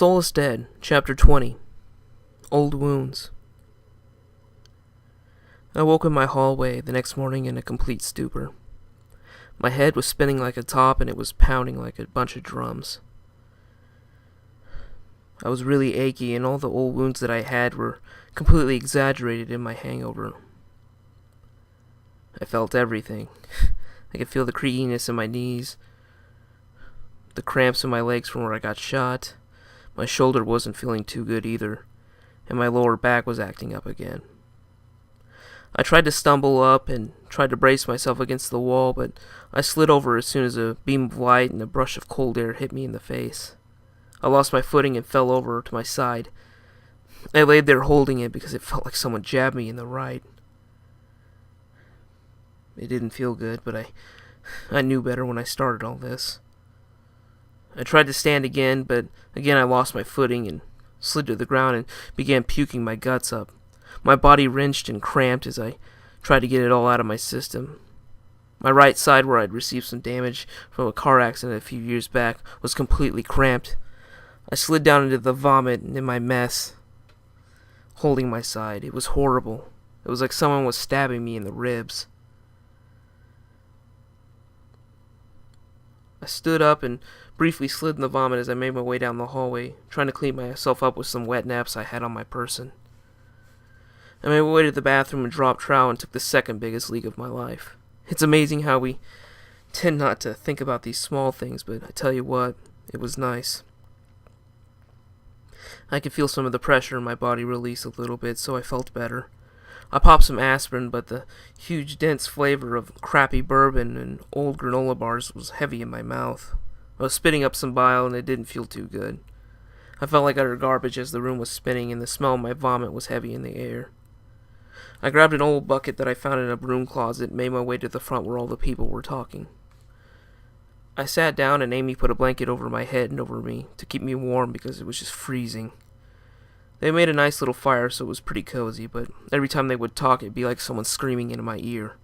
Soulless Dead, Chapter 20. Old Wounds. I woke in my hallway the next morning in a complete stupor. My head was spinning like a top and it was pounding like a bunch of drums. I was really achy and all the old wounds that I had were completely exaggerated in my hangover. I felt everything. I could feel the creakiness in my knees, the cramps in my legs from where I got shot. My shoulder wasn't feeling too good either, and my lower back was acting up again. I tried to stumble up and tried to brace myself against the wall, but I slid over as soon as a beam of light and a brush of cold air hit me in the face. I lost my footing and fell over to my side. I laid there holding it because it felt like someone jabbed me in the right. It didn't feel good, but I knew better when I started all this. I tried to stand again, but again I lost my footing and slid to the ground and began puking my guts up. My body wrenched and cramped as I tried to get it all out of my system. My right side, where I'd received some damage from a car accident a few years back, was completely cramped. I slid down into the vomit and in my mess, holding my side. It was horrible. It was like someone was stabbing me in the ribs. I stood up and briefly slid in the vomit as I made my way down the hallway, trying to clean myself up with some wet naps I had on my person. I made my way to the bathroom and dropped trowel and took the second biggest leak of my life. It's amazing how we tend not to think about these small things, but I tell you what, it was nice. I could feel some of the pressure in my body release a little bit, so I felt better. I popped some aspirin, but the huge, dense flavor of crappy bourbon and old granola bars was heavy in my mouth. I was spitting up some bile, and it didn't feel too good. I felt like utter garbage as the room was spinning, and the smell of my vomit was heavy in the air. I grabbed an old bucket that I found in a broom closet and made my way to the front where all the people were talking. I sat down, and Amy put a blanket over my head and over me to keep me warm because it was just freezing. They made a nice little fire, so it was pretty cozy, but every time they would talk, it'd be like someone screaming into my ear.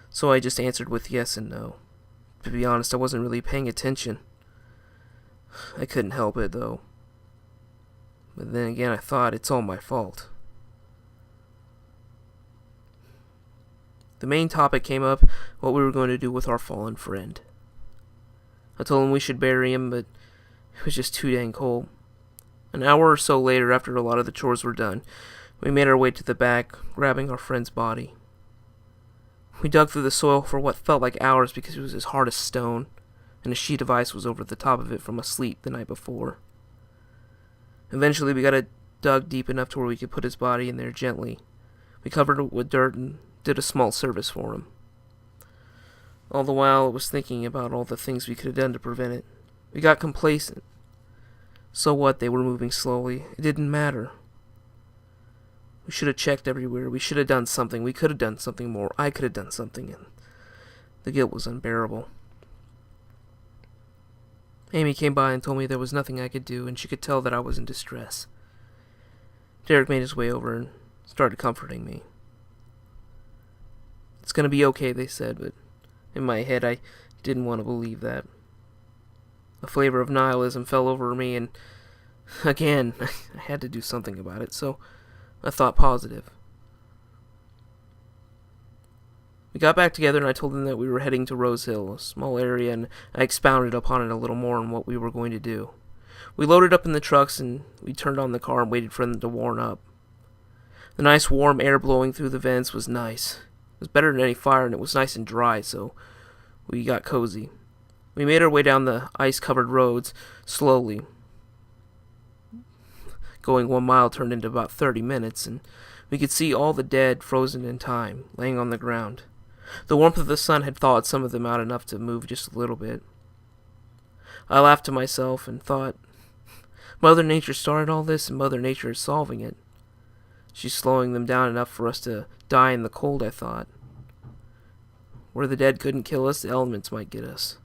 So I just answered with yes and no. To be honest, I wasn't really paying attention. I couldn't help it, though. But then again, I thought it's all my fault. The main topic came up, what we were going to do with our fallen friend. I told him we should bury him, but it was just too dang cold. An hour or so later, after a lot of the chores were done, we made our way to the back, grabbing our friend's body. We dug through the soil for what felt like hours because it was as hard as stone, and a sheet of ice was over the top of it from a sleet the night before. Eventually, we got it dug deep enough to where we could put his body in there gently. We covered it with dirt and did a small service for him. All the while, I was thinking about all the things we could have done to prevent it. We got complacent. So what, they were moving slowly. It didn't matter. We should have checked everywhere. We should have done something. We could have done something more. I could have done something, and the guilt was unbearable. Amy came by and told me there was nothing I could do, and she could tell that I was in distress. Derek made his way over and started comforting me. It's going to be okay, they said, but in my head I didn't want to believe that. A flavor of nihilism fell over me, and again, I had to do something about it, so I thought positive. We got back together, and I told them that we were heading to Rose Hill, a small area, and I expounded upon it a little more on what we were going to do. We loaded up in the trucks, and we turned on the car and waited for them to warm up. The nice warm air blowing through the vents was nice. It was better than any fire, and it was nice and dry, so we got cozy. We made our way down the ice-covered roads slowly. Going 1 mile turned into about 30 minutes, and we could see all the dead frozen in time, laying on the ground. The warmth of the sun had thawed some of them out enough to move just a little bit. I laughed to myself and thought, Mother Nature started all this, and Mother Nature is solving it. She's slowing them down enough for us to die in the cold, I thought. Where the dead couldn't kill us, the elements might get us.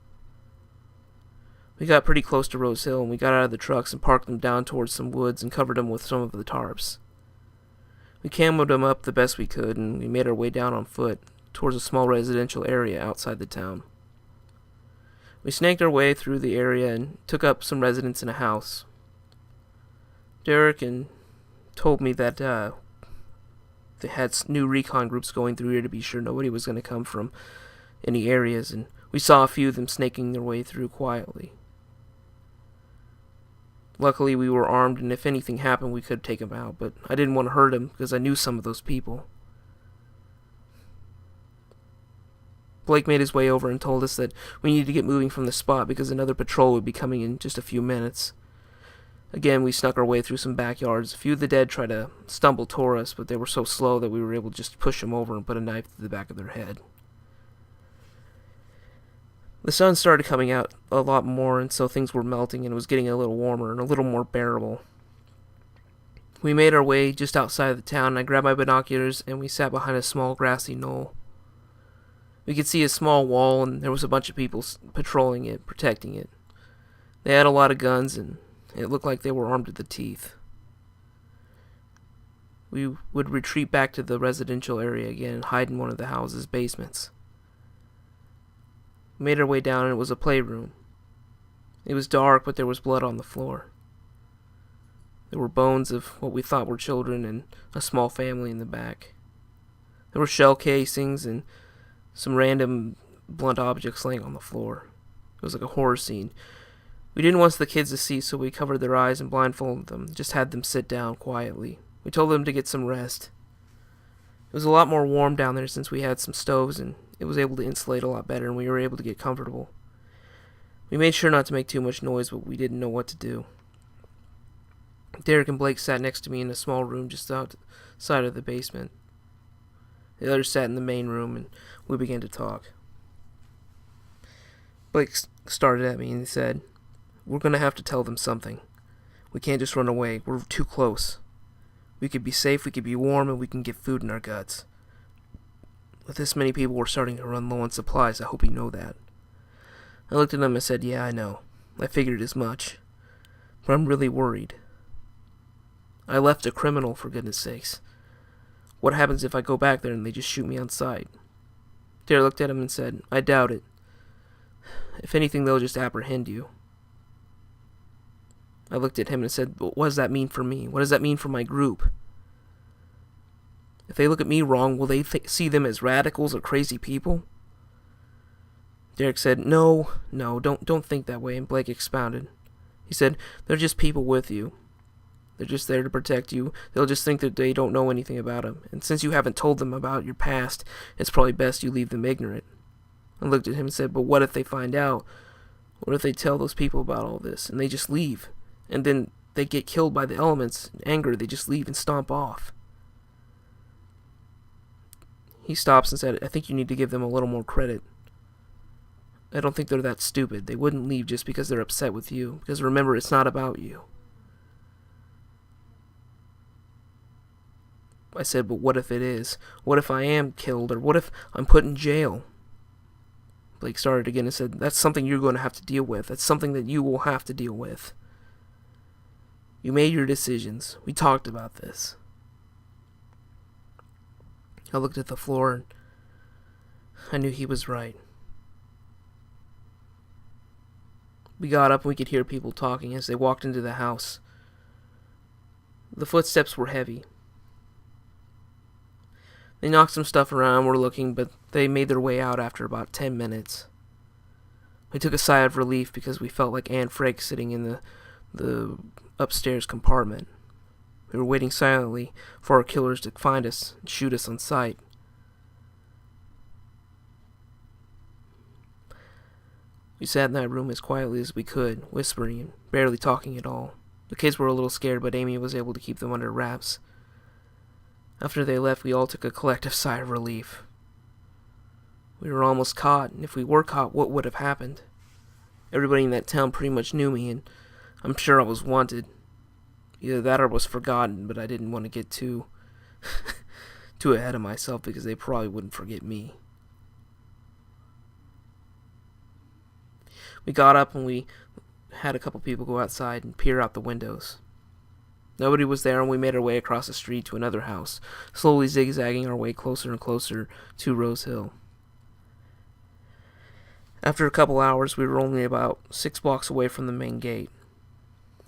We got pretty close to Rose Hill, and we got out of the trucks and parked them down towards some woods and covered them with some of the tarps. We camoed them up the best we could, and we made our way down on foot towards a small residential area outside the town. We snaked our way through the area and took up some residence in a house. Derek and told me that they had new recon groups going through here to be sure nobody was going to come from any areas, and we saw a few of them snaking their way through quietly. Luckily, we were armed, and if anything happened, we could take them out, but I didn't want to hurt them because I knew some of those people. Blake made his way over and told us that we needed to get moving from the spot because another patrol would be coming in just a few minutes. Again, we snuck our way through some backyards. A few of the dead tried to stumble toward us, but they were so slow that we were able to just push them over and put a knife to the back of their head. The sun started coming out a lot more, and so things were melting, and it was getting a little warmer and a little more bearable. We made our way just outside of the town, and I grabbed my binoculars, and we sat behind a small grassy knoll. We could see a small wall, and there was a bunch of people patrolling it, protecting it. They had a lot of guns, and it looked like they were armed to the teeth. We would retreat back to the residential area again and hide in one of the house's basements. We made our way down, and it was a playroom. It was dark, but there was blood on the floor. There were bones of what we thought were children and a small family in the back. There were shell casings and some random blunt objects laying on the floor. It was like a horror scene. We didn't want the kids to see, so we covered their eyes and blindfolded them, just had them sit down quietly. We told them to get some rest. It was a lot more warm down there since we had some stoves, and it was able to insulate a lot better, and we were able to get comfortable. We made sure not to make too much noise, but we didn't know what to do. Derek and Blake sat next to me in a small room just outside of the basement. The others sat in the main room, and we began to talk. Blake started at me and he said, "We're going to have to tell them something. We can't just run away. We're too close. We could be safe, we could be warm, and we can get food in our guts. With this many people, we're starting to run low on supplies. I hope you know that." I looked at him and said, "Yeah, I know. I figured as much. But I'm really worried. I left a criminal, for goodness sakes. What happens if I go back there and they just shoot me on sight?" Derek looked at him and said, "I doubt it. If anything, they'll just apprehend you." I looked at him and said, "But what does that mean for me? What does that mean for my group? If they look at me wrong, will they see them as radicals or crazy people?" Derek said, No, don't think that way," and Blake expounded. He said, "They're just people with you. They're just there to protect you. They'll just think that they don't know anything about them. And since you haven't told them about your past, it's probably best you leave them ignorant." I looked at him and said, "But what if they find out? What if they tell those people about all this and they just leave? And then they get killed by the elements. In anger, they just leave and stomp off." He stops and said, "I think you need to give them a little more credit. I don't think they're that stupid. They wouldn't leave just because they're upset with you. Because remember, it's not about you." I said, "But what if it is? What if I am killed? Or what if I'm put in jail?" Blake started again and said, "That's something you're going to have to deal with. That's something that you will have to deal with. You made your decisions. We talked about this." I looked at the floor and I knew he was right. We got up and we could hear people talking as they walked into the house. The footsteps were heavy. They knocked some stuff around, were looking, but they made their way out after about 10 minutes. We took a sigh of relief because we felt like Anne Frank sitting in the upstairs compartment. We were waiting silently for our killers to find us and shoot us on sight. We sat in that room as quietly as we could, whispering and barely talking at all. The kids were a little scared, but Amy was able to keep them under wraps. After they left, we all took a collective sigh of relief. We were almost caught, and if we were caught, what would have happened? Everybody in that town pretty much knew me, and I'm sure I was wanted. Either that or was forgotten, but I didn't want to get too ahead of myself because they probably wouldn't forget me. We got up and we had a couple people go outside and peer out the windows. Nobody was there, and we made our way across the street to another house, slowly zigzagging our way closer and closer to Rose Hill. After a couple hours, we were only about 6 blocks away from the main gate.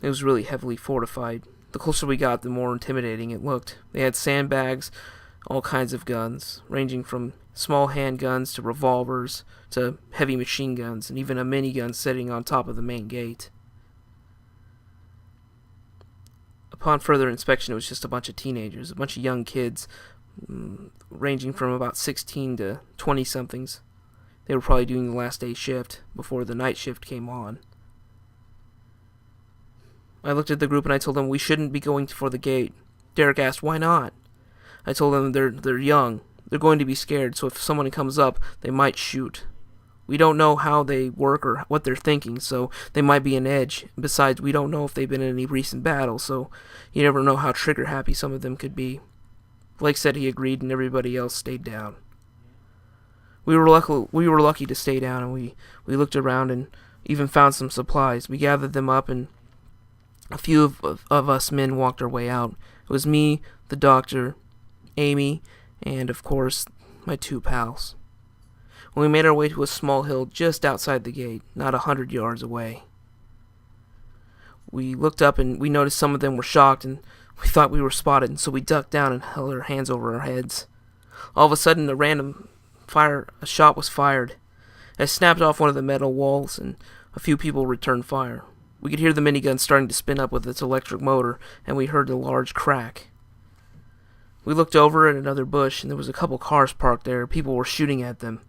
It was really heavily fortified. The closer we got, the more intimidating it looked. They had sandbags, all kinds of guns, ranging from small handguns to revolvers to heavy machine guns, and even a minigun sitting on top of the main gate. Upon further inspection, it was just a bunch of teenagers, a bunch of young kids, ranging from about 16 to 20-somethings. They were probably doing the last day shift before the night shift came on. I looked at the group and I told them we shouldn't be going for the gate. Derek asked, why not? I told them they're young. They're going to be scared, so if someone comes up, they might shoot. We don't know how they work or what they're thinking, so they might be an edge. Besides, we don't know if they've been in any recent battle, so you never know how trigger-happy some of them could be. Blake said he agreed, and everybody else stayed down. We were lucky to stay down, and we looked around and even found some supplies. We gathered them up, and a few of us men walked our way out. It was me, the doctor, Amy, and, of course, my two pals. When we made our way to a small hill just outside the gate, not 100 yards away, we looked up and we noticed some of them were shocked and we thought we were spotted, and so we ducked down and held our hands over our heads. All of a sudden, a shot was fired. It snapped off one of the metal walls and a few people returned fire. We could hear the minigun starting to spin up with its electric motor, and we heard a large crack. We looked over at another bush, and there was a couple cars parked there. People were shooting at them.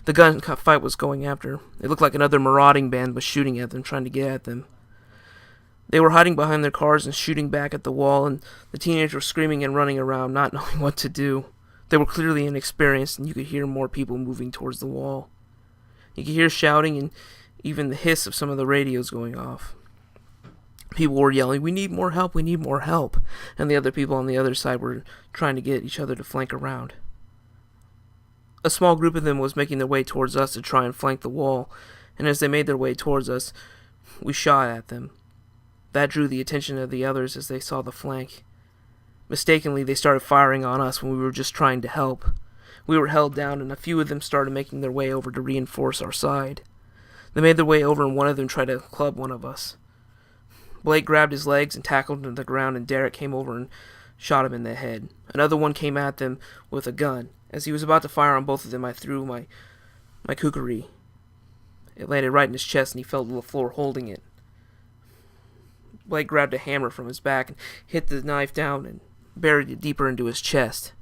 The gunfight was going after. It looked like another marauding band was shooting at them, trying to get at them. They were hiding behind their cars and shooting back at the wall, and the teenagers were screaming and running around, not knowing what to do. They were clearly inexperienced, and you could hear more people moving towards the wall. You could hear shouting and even the hiss of some of the radios going off. People were yelling, we need more help, we need more help. And the other people on the other side were trying to get each other to flank around. A small group of them was making their way towards us to try and flank the wall, and as they made their way towards us, we shot at them. That drew the attention of the others as they saw the flank. Mistakenly, they started firing on us when we were just trying to help. We were held down, and a few of them started making their way over to reinforce our side. They made their way over, and one of them tried to club one of us. Blake grabbed his legs and tackled him to the ground, and Derek came over and shot him in the head. Another one came at them with a gun. As he was about to fire on both of them, I threw my kukri. It landed right in his chest, and he fell to the floor holding it. Blake grabbed a hammer from his back and hit the knife down and buried it deeper into his chest.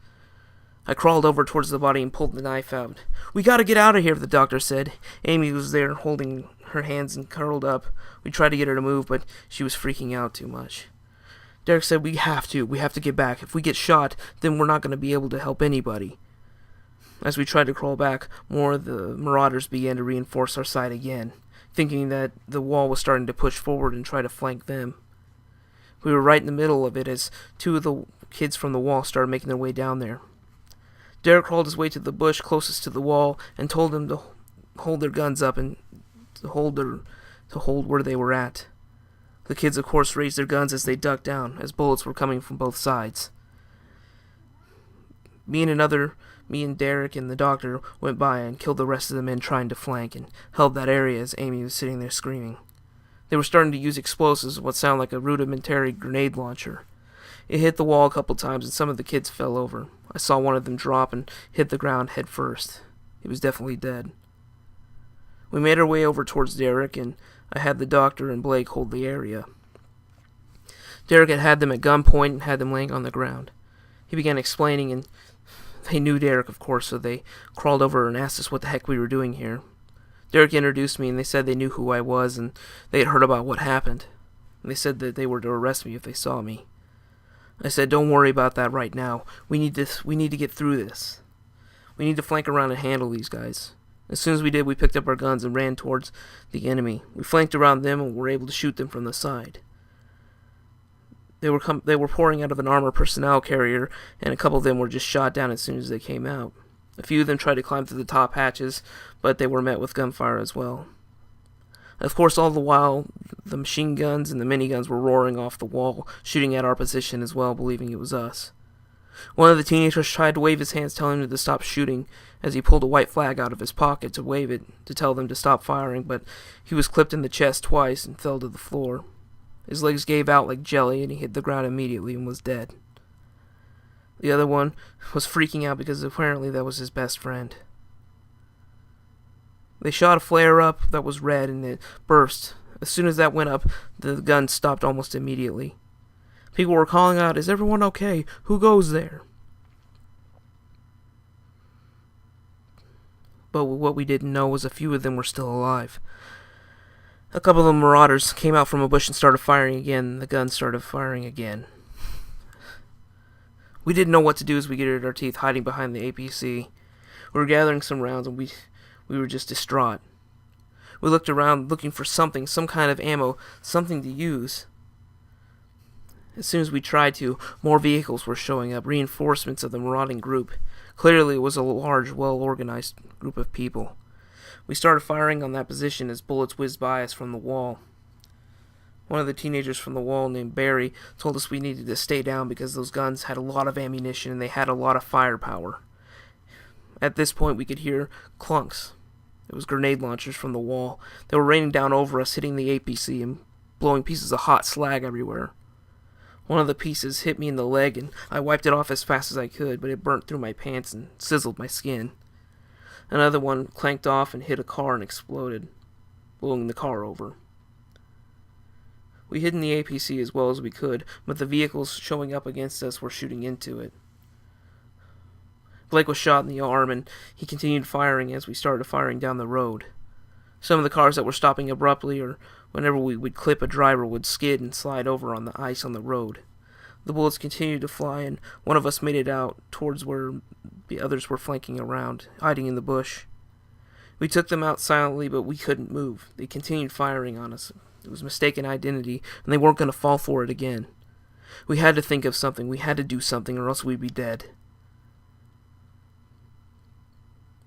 I crawled over towards the body and pulled the knife out. We gotta get out of here, the doctor said. Amy was there holding her hands and curled up. We tried to get her to move, but she was freaking out too much. Derek said, we have to get back. If we get shot, then we're not going to be able to help anybody. As we tried to crawl back, more of the marauders began to reinforce our side again, thinking that the wall was starting to push forward and try to flank them. We were right in the middle of it as two of the kids from the wall started making their way down there. Derek crawled his way to the bush closest to the wall and told them to hold their guns up and to hold where they were at. The kids, of course, raised their guns as they ducked down, as bullets were coming from both sides. Me and Derek and the doctor went by and killed the rest of the men trying to flank and held that area as Amy was sitting there screaming. They were starting to use explosives, what sounded like a rudimentary grenade launcher. It hit the wall a couple times and some of the kids fell over. I saw one of them drop and hit the ground head first. He was definitely dead. We made our way over towards Derek, and I had the doctor and Blake hold the area. Derek had them at gunpoint and had them laying on the ground. He began explaining, and they knew Derek, of course, so they crawled over and asked us what the heck we were doing here. Derek introduced me, and they said they knew who I was, and they had heard about what happened. And they said that they were to arrest me if they saw me. I said, don't worry about that right now. We need to get through this. We need to flank around and handle these guys. As soon as we did, we picked up our guns and ran towards the enemy. We flanked around them and were able to shoot them from the side. They were pouring out of an armored personnel carrier, and a couple of them were just shot down as soon as they came out. A few of them tried to climb through the top hatches, but they were met with gunfire as well. Of course, all the while, the machine guns and the miniguns were roaring off the wall, shooting at our position as well, believing it was us. One of the teenagers tried to wave his hands, telling them to stop shooting, as he pulled a white flag out of his pocket to wave it, to tell them to stop firing, but he was clipped in the chest twice and fell to the floor. His legs gave out like jelly and he hit the ground immediately and was dead. The other one was freaking out because apparently that was his best friend. They shot a flare up that was red and it burst. As soon as that went up, the gun stopped almost immediately. People were calling out, "Is everyone okay? Who goes there?" But what we didn't know was a few of them were still alive. A couple of the marauders came out from a bush and started firing again, and the gun started firing again. We didn't know what to do as we gritted our teeth, hiding behind the APC. We were gathering some rounds, and we were just distraught. We looked around looking for something, some kind of ammo, something to use. As soon as we tried to, more vehicles were showing up, reinforcements of the marauding group. Clearly it was a large, well-organized group of people. We started firing on that position as bullets whizzed by us from the wall. One of the teenagers from the wall, named Barry, told us we needed to stay down because those guns had a lot of ammunition and they had a lot of firepower. At this point we could hear clunks. It was grenade launchers from the wall. They were raining down over us, hitting the APC and blowing pieces of hot slag everywhere. One of the pieces hit me in the leg and I wiped it off as fast as I could, but it burnt through my pants and sizzled my skin. Another one clanked off and hit a car and exploded, blowing the car over. We hid in the APC as well as we could, but the vehicles showing up against us were shooting into it. Blake was shot in the arm, and he continued firing as we started firing down the road. Some of the cars that were stopping abruptly, or whenever we would clip a driver, would skid and slide over on the ice on the road. The bullets continued to fly, and one of us made it out towards where the others were flanking around, hiding in the bush. We took them out silently, but we couldn't move. They continued firing on us. It was mistaken identity, and they weren't going to fall for it again. We had to think of something. We had to do something, or else we'd be dead.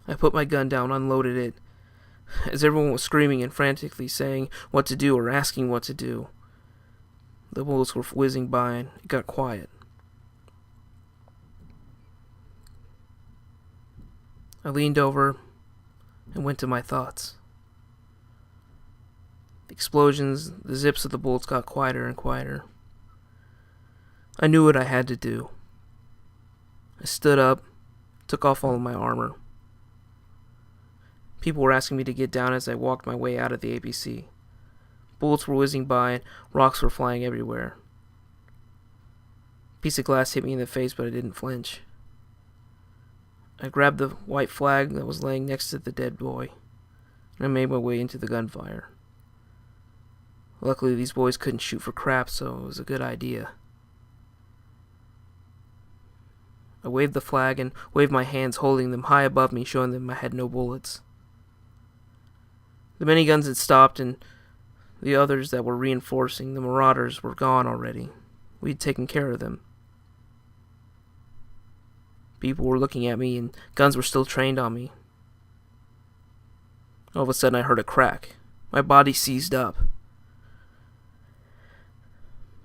I put my gun down, unloaded it. As everyone was screaming and frantically saying what to do or asking what to do, the bullets were whizzing by and it got quiet. I leaned over and went to my thoughts. The explosions, the zips of the bullets got quieter and quieter. I knew what I had to do. I stood up, took off all of my armor. People were asking me to get down as I walked my way out of the APC. Bullets were whizzing by and rocks were flying everywhere. A piece of glass hit me in the face, but I didn't flinch. I grabbed the white flag that was laying next to the dead boy, and I made my way into the gunfire. Luckily, these boys couldn't shoot for crap, so it was a good idea. I waved the flag and waved my hands, holding them high above me, showing them I had no bullets. The miniguns had stopped, and the others that were reinforcing the marauders were gone already. We'd taken care of them. People were looking at me, and guns were still trained on me. All of a sudden, I heard a crack. My body seized up.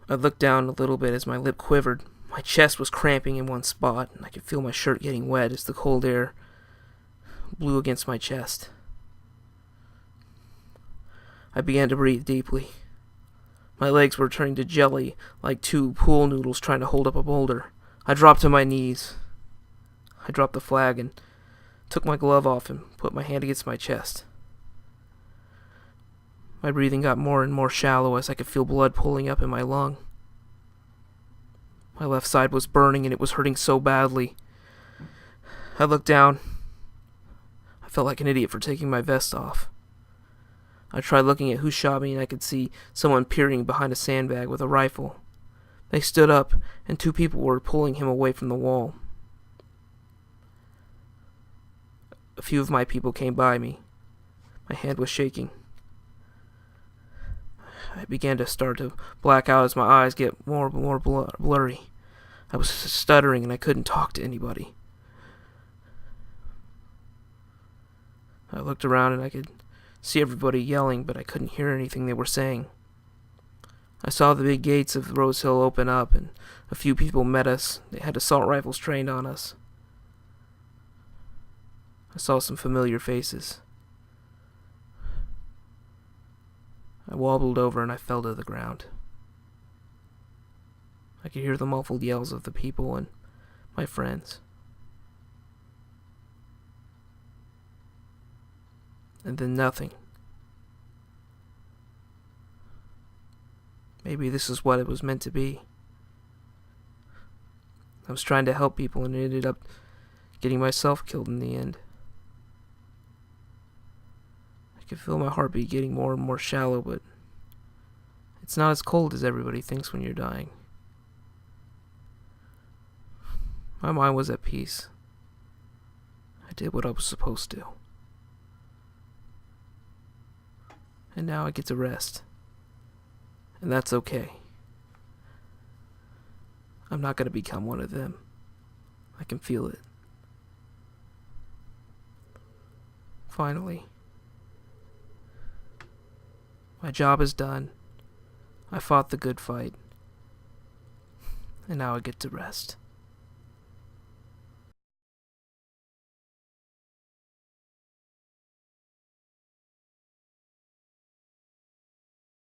I looked down a little bit as my lip quivered. My chest was cramping in one spot, and I could feel my shirt getting wet as the cold air blew against my chest. I began to breathe deeply. My legs were turning to jelly, like two pool noodles trying to hold up a boulder. I dropped to my knees. I dropped the flag and took my glove off and put my hand against my chest. My breathing got more and more shallow as I could feel blood pooling up in my lung. My left side was burning and it was hurting so badly. I looked down. I felt like an idiot for taking my vest off. I tried looking at who shot me and I could see someone peering behind a sandbag with a rifle. They stood up and two people were pulling him away from the wall. A few of my people came by me. My hand was shaking. I began to start to black out as my eyes get more and more blurry. I was stuttering and I couldn't talk to anybody. I looked around and I could see everybody yelling, but I couldn't hear anything they were saying. I saw the big gates of Rose Hill open up and a few people met us. They had assault rifles trained on us. I saw some familiar faces. I wobbled over and I fell to the ground. I could hear the muffled yells of the people and my friends. And then nothing. Maybe this is what it was meant to be. I was trying to help people and ended up getting myself killed in the end. I could feel my heartbeat getting more and more shallow, but it's not as cold as everybody thinks when you're dying. My mind was at peace. I did what I was supposed to. And now I get to rest. And that's okay. I'm not going to become one of them. I can feel it. Finally. My job is done. I fought the good fight. And now I get to rest.